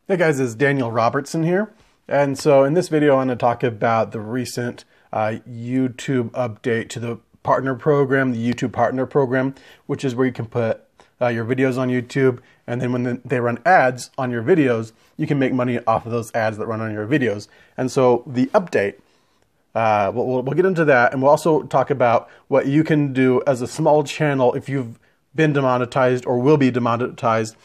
Hey guys, it's Daniel Robertson here. And so in this video, I want to talk about the recent YouTube update to the partner program, the YouTube partner program, which is where you can put your videos on YouTube. And then when they run ads on your videos, you can make money off of those ads that run on your videos. And so the update, we'll get into that. And we'll also talk about what you can do as a small channel if you've been demonetized or will be demonetized,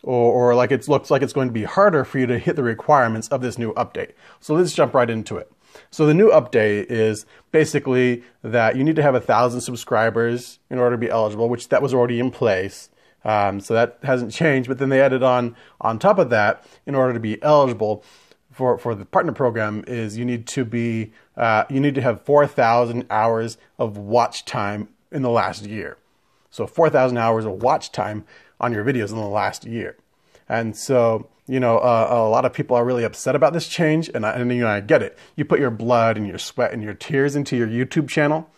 or like it looks like it's going to be harder for you to hit the requirements of this new update. So let's jump right into it. So the new update is basically that you need to have 1,000 subscribers in order to be eligible, which that was already in place. So that hasn't changed, but then they added on top of that, in order to be eligible for the partner program, is you need to have 4,000 hours of watch time in the last year. So 4,000 hours of watch time on your videos in the last year. And so, a lot of people are really upset about this change, and I get it. You put your blood and your sweat and your tears into your YouTube channel,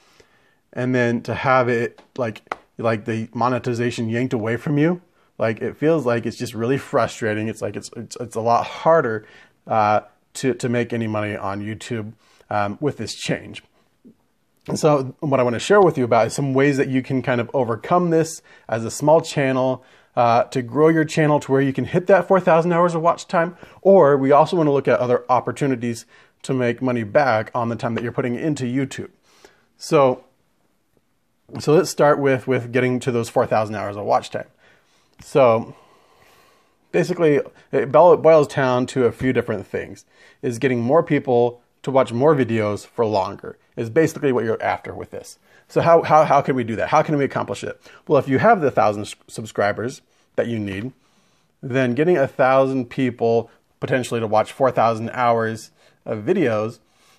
and then to have it like the monetization yanked away from you, like it feels like it's just really frustrating. It's like it's a lot harder to make any money on YouTube with this change. And so what I want to share with you about is some ways that you can kind of overcome this as a small channel, to grow your channel to where you can hit that 4,000 hours of watch time. Or we also want to look at other opportunities to make money back on the time that you're putting into YouTube. So let's start with getting to those 4,000 hours of watch time. So basically it boils down to a few different things. Is getting more people to watch more videos for longer is basically what you're after with this. So how can we do that? How can we accomplish it? Well, if you have the 1,000 subscribers that you need, then getting 1,000 people potentially to watch 4,000 hours of videos,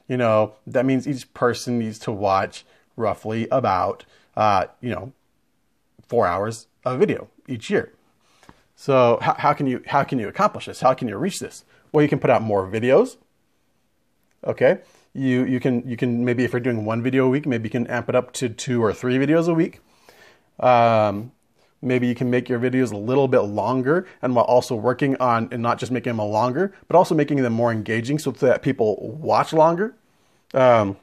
that means each person needs to watch roughly about 4 hours of video each year. So how can you accomplish this? How can you reach this? Well, you can put out more videos. Okay, you can maybe, if you're doing one video a week, maybe you can amp it up to 2 or 3 videos a week. Maybe you can make your videos a little bit longer, and while also working on, and not just making them longer, but also making them more engaging so that people watch longer. For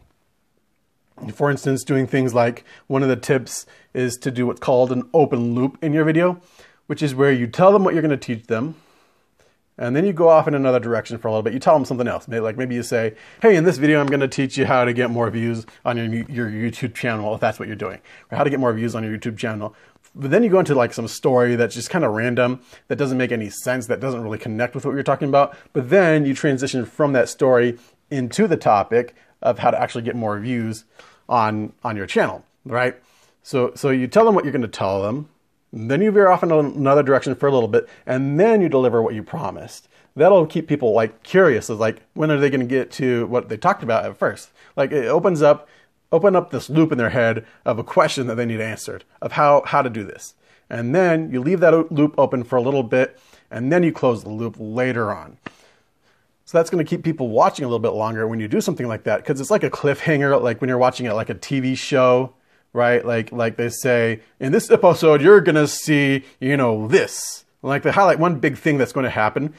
instance, doing things like, one of the tips is to do what's called an open loop in your video, which is where you tell them what you're going to teach them, and then you go off in another direction for a little bit. You tell them something else. Maybe you say, hey, in this video, I'm going to teach you how to get more views on your YouTube channel, if that's what you're doing, or how to get more views on your YouTube channel. But then you go into like some story that's just kind of random, that doesn't make any sense, that doesn't really connect with what you're talking about. But then you transition from that story into the topic of how to actually get more views on your channel, right? So you tell them what you're going to tell them. Then you veer off in another direction for a little bit, and then you deliver what you promised. That'll keep people like curious, as like, when are they going to get to what they talked about at first? Like, it open up this loop in their head of a question that they need answered, of how to do this. And then you leave that loop open for a little bit, and then you close the loop later on. So that's going to keep people watching a little bit longer when you do something like that, because it's like a cliffhanger, like when you're watching it like a TV show. Right? Like they say, in this episode, you're going to see, this. Like they highlight one big thing that's going to happen,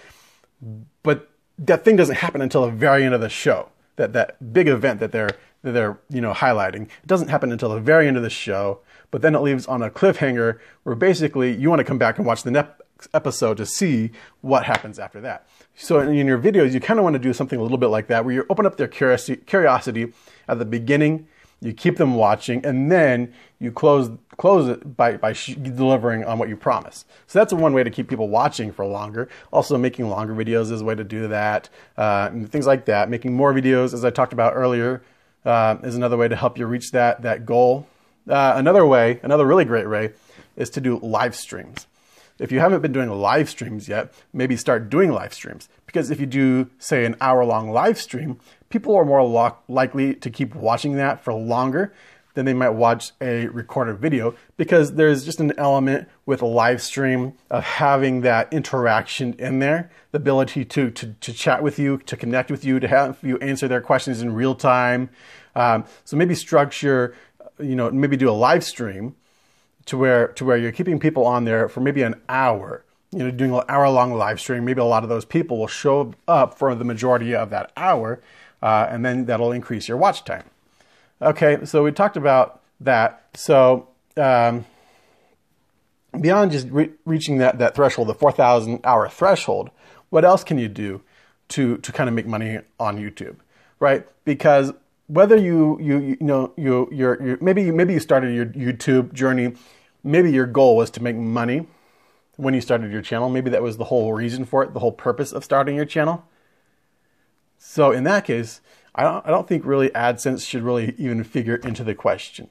but that thing doesn't happen until the very end of the show. That big event that they're highlighting, it doesn't happen until the very end of the show, but then it leaves on a cliffhanger where basically you want to come back and watch the next episode to see what happens after that. So in your videos, you kind of want to do something a little bit like that, where you open up their curiosity at the beginning. You keep them watching, and then you close it by delivering on what you promise. So that's one way to keep people watching for longer. Also, making longer videos is a way to do that, and things like that. Making more videos, as I talked about earlier, is another way to help you reach that goal. Another really great way, is to do live streams. If you haven't been doing live streams yet, maybe start doing live streams. Because if you do, say, an hour-long live stream, people are more likely to keep watching that for longer than they might watch a recorded video, because there's just an element with a live stream of having that interaction in there, the ability to chat with you, to connect with you, to have you answer their questions in real time. So maybe structure, maybe do a live stream to where you're keeping people on there for maybe an hour, doing an hour-long live stream, maybe a lot of those people will show up for the majority of that hour, and then that'll increase your watch time. Okay, so we talked about that. So beyond just reaching that threshold, the 4,000 hour threshold, what else can you do to kind of make money on YouTube, right? Because whether maybe you started your YouTube journey, maybe your goal was to make money when you started your channel. Maybe that was the whole reason for it, the whole purpose of starting your channel. So in that case, I don't think really AdSense should really even figure into the question.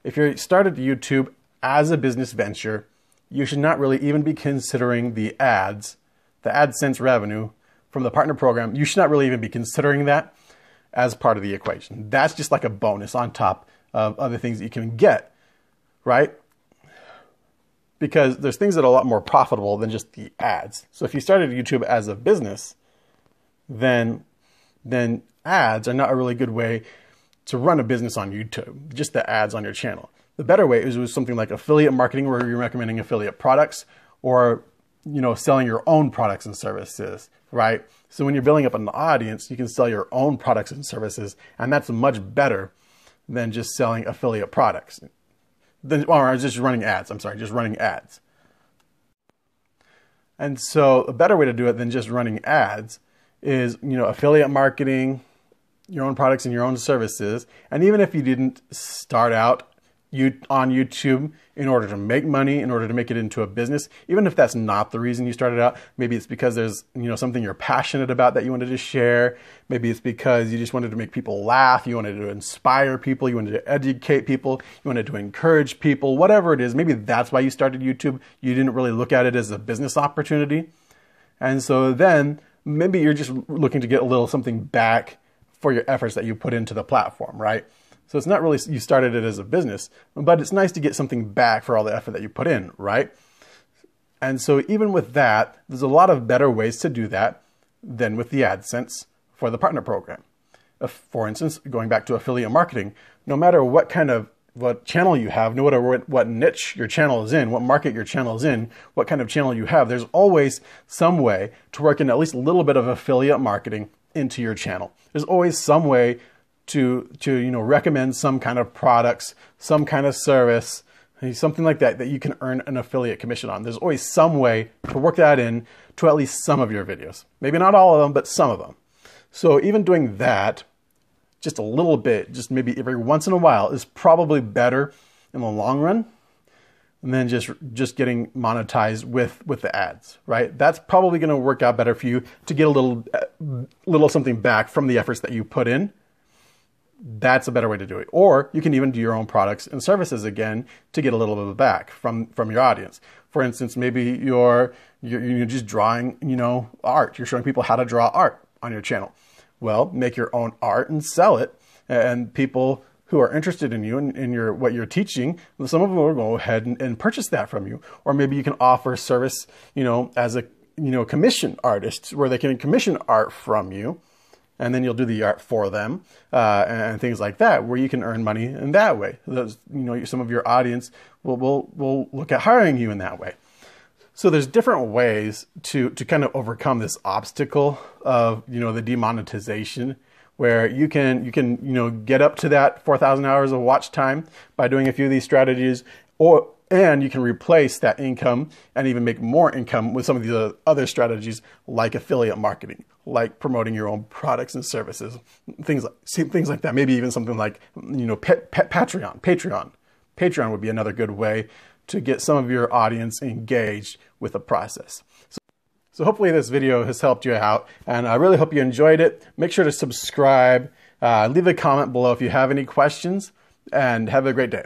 If you started YouTube as a business venture, you should not really even be considering the ads, the AdSense revenue from the partner program. You should not really even be considering that as part of the equation. That's just like a bonus on top of other things that you can get, right? Because there's things that are a lot more profitable than just the ads. So if you started YouTube as a business, then ads are not a really good way to run a business on YouTube, just the ads on your channel. The better way is with something like affiliate marketing, where you're recommending affiliate products, or selling your own products and services, right? So when you're building up an audience, you can sell your own products and services, and that's much better than just selling affiliate products. Or just running ads, just running ads. And so a better way to do it than just running ads is, affiliate marketing, your own products and your own services. And even if you didn't start out on YouTube in order to make money, in order to make it into a business, even if that's not the reason you started out, maybe it's because there's something you're passionate about that you wanted to share. Maybe it's because you just wanted to make people laugh, you wanted to inspire people, you wanted to educate people, you wanted to encourage people, whatever it is. Maybe that's why you started YouTube. You didn't really look at it as a business opportunity. And so then maybe you're just looking to get a little something back for your efforts that you put into the platform, right? So it's not really you started it as a business, but it's nice to get something back for all the effort that you put in, right? And so even with that, there's a lot of better ways to do that than with the AdSense for the partner program. For instance, going back to affiliate marketing, no matter what channel you have, no matter what niche your channel is in, what market your channel is in, what kind of channel you have, there's always some way to work in at least a little bit of affiliate marketing into your channel. There's always some way to recommend some kind of products, some kind of service, something like that you can earn an affiliate commission on. There's always some way to work that in to at least some of your videos. Maybe not all of them, but some of them. So even doing that, just a little bit, just maybe every once in a while, is probably better in the long run than just getting monetized with the ads, right? That's probably going to work out better for you to get a little something back from the efforts that you put in. That's a better way to do it. Or you can even do your own products and services again to get a little bit back from your audience. For instance, maybe you're just drawing, art. You're showing people how to draw art on your channel. Well, make your own art and sell it, and people who are interested in you and what you're teaching, some of them will go ahead and purchase that from you. Or maybe you can offer service, as a commission artist, where they can commission art from you, and then you'll do the art for them, and things like that, where you can earn money in that way. Some of your audience will look at hiring you in that way. So there's different ways to kind of overcome this obstacle of the demonetization, where you can get up to that 4,000 hours of watch time by doing a few of these strategies, and you can replace that income and even make more income with some of these other strategies like affiliate marketing, like promoting your own products and services, things like that. Maybe even something like Patreon. Patreon would be another good way to get some of your audience engaged with the process. So hopefully this video has helped you out, and I really hope you enjoyed it. Make sure to subscribe, leave a comment below if you have any questions, and have a great day.